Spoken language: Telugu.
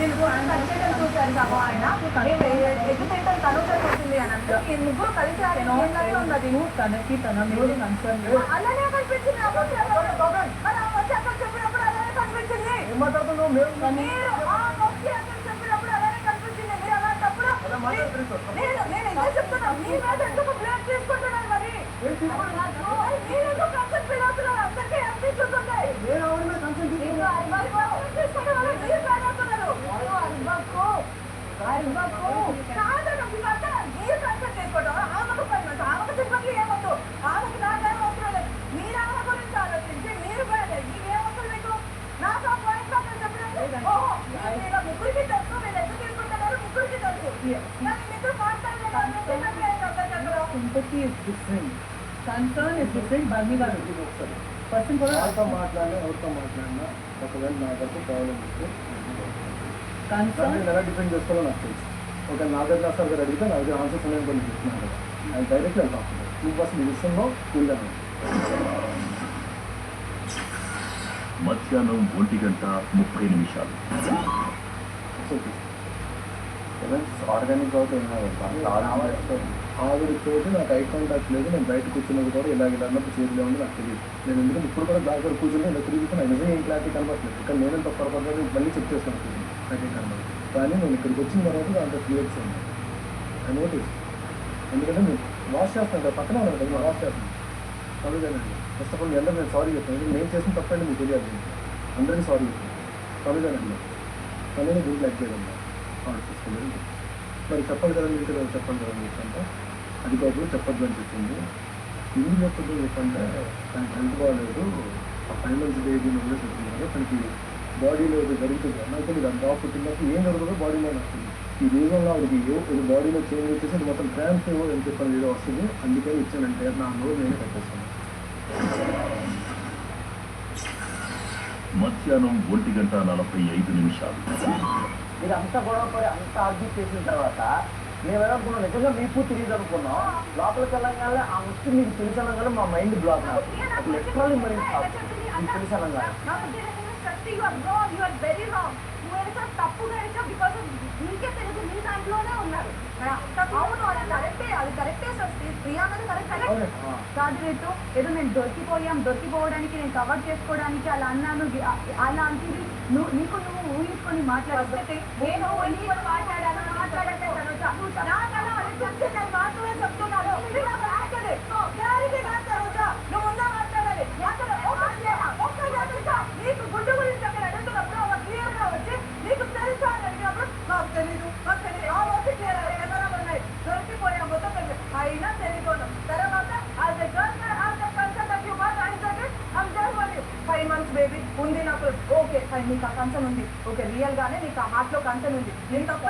నేను ఖచ్చితంగా చూశాను బాబు ఆయన ఎగ్జిబిషన్ తనుజకు వచ్చింది అని అంటే ఈ ముగ్గురు కలిసి ఉన్నది తనకి తన మీద కన్సర్న్ అలానే కనిపించింది అక్కడ చెప్పినప్పుడు అలానే కనిపించింది చెప్పినప్పుడు అలానే కనిపించింది మీరు అలాంటప్పుడు నేను ఇదే చెప్తున్నా మీ మీద ఎందుకు బ్లేమ్ తీసుకుంటున్నాను మరి మీరు ఎందుకు కన్సర్న్ ఫీల్ అవుతున్నారు అందరికీ అనిపిస్తుంది sympathy is different. Concern is different. Bhagni garu ఒకసారి పర్సన్ కూడా ఎవరితో మాట్లాడినా ఒకవేళ నా వరకు ప్రాబ్లం ఇస్తే కన్సర్న్ ఎలా డిపెండ్ చేసుకోవాలో నాకు తెలుసు. ఒక నాగార్జున సార్ గారు అడిగితే నా దగ్గర ఆన్సర్స్ ఉన్నాయని కొన్ని చెప్తున్నాను కదా, అది డైరెక్ట్గా కాకుండా టూ పర్సెంట్ ఈ విషయంలో కూల్గానే మధ్యాహ్నం 1:30 ఆర్గానిక్ అవుట్ ఆవిడ తోటి నాకు ఐ కాంటాక్ట్ లేదు. నేను బయట కూర్చున్నది కూడా ఇలా అన్నప్పుడు చేతిలో ఉంది నాకు తెలియదు. నేను ఎందుకంటే ఇప్పుడు కూడా దగ్గర కూర్చుని ఇలా తిరుగుతున్నా నాకు నిజంగా ఏం క్లారిటీ కనబడలేదు. ఇక్కడ నేను తప్ప పొరపాటు మళ్ళీ చెక్ చేసుకున్నాను కూర్చుని నాకేం కనబడదు. కానీ నేను ఇక్కడికి వచ్చిన తర్వాత దాంట్లో క్లియర్స్ ఉంది ఐ నోటీస్. ఎందుకంటే నేను వాష్ చేస్తాను కదా, పక్కనే ఉన్నాను కదా, వాష్ చేస్తాను చదువుగానండి. ఫస్ట్ ఆఫ్ ఆల్ అందరూ నేను సారీ చెప్తాను. నేను చేసిన తప్పండి మీకు తెలియాలి, అందరికీ సారీ చెప్తాను చదువుగానండి. కానీ దీంట్లో లైక్ చేయడం ఆర్డర్ చేసుకోలేదు. మరి చెప్పండి కదా మీకు చెప్పండి కదా మీకు అంటే అది బాబు చెప్పొద్దు అని చెప్పింది. ఎందుకు చెప్పొద్దు చెప్పంటే తనకి హెల్త్ బాగాలేదు, ఆ 5 months బేబీ కూడా చెప్తున్నారు, తనకి బాడీలో ఏదో జరుగుతుంది. నాకు తెలియదు ఆ డాక్ పుట్టినప్పుడు ఏం జరుగుతుందో బాడీలో వస్తుంది. ఈ రీజన్లో ఆవిడకి ఏదో బాడీలో చేంజ్ వచ్చేసి అది మొత్తం క్రాంప్స్ ఏమో అని చెప్పని ఏదో వస్తుంది, అందుకని ఇచ్చానంటే నా నోరు నేనే కట్టేస్తాను. మధ్యాహ్నం 1:45 మీరు అంత గొడవ పడి అంత ఆర్గ్యూ చేసిన తర్వాత మేమేమనుకున్నాం, నిజంగా మీకు తెలియదు అనుకున్నాం. లోపలికి వెళ్ళగానే ఆ ముఖ్యం మీకు తెలిసనగానే మా మైండ్ బ్లాక్ నాకు లిటరల్లీ మైండ్ మీకు తెలిసనగానే తప్పుగా బికాస్ మీకే తెలుసు మీ దాంట్లోనే ఉన్నారు. అవును అది కరెక్టే, అది కరెక్టే సార్. ప్రియా అనేది కరెక్ట్ కాదు. రేటు ఏదో నేను దొరికిపోవడానికి నేను కవర్ చేసుకోవడానికి అలా అన్నాను. అలా అంటే నీకు నువ్వు ఊహించుకొని మాట్లాడితే నేను ఊహించుకొని మాట్లాడాను. మాట్లాడంటే మాత్రమే చెప్తున్నాను. నువ్వు ఉందా మాట్లాడాలి. నీకు గుడ్డు గురించి అక్కడ అడుగుతున్నప్పుడు అలా క్లియర్గా వచ్చి నీకు తెలుసా అని అడిగినప్పుడు నాకు తెలీదు ఆ వచ్చి క్లియర్ కెమెరా ఉన్నాయి దొరికిపోయా మొత్తం అయినా తెలియదు. తర్వాత 5 months బేబీ ఉంది నాకు. ఓకే ఫైన్, నీకు ఆ కన్సర్న్ ఉంది. ఓకే రియల్ గానే నీకు ఆ హార్ట్ లో కన్సర్న్ ఉంది. నేను తప్ప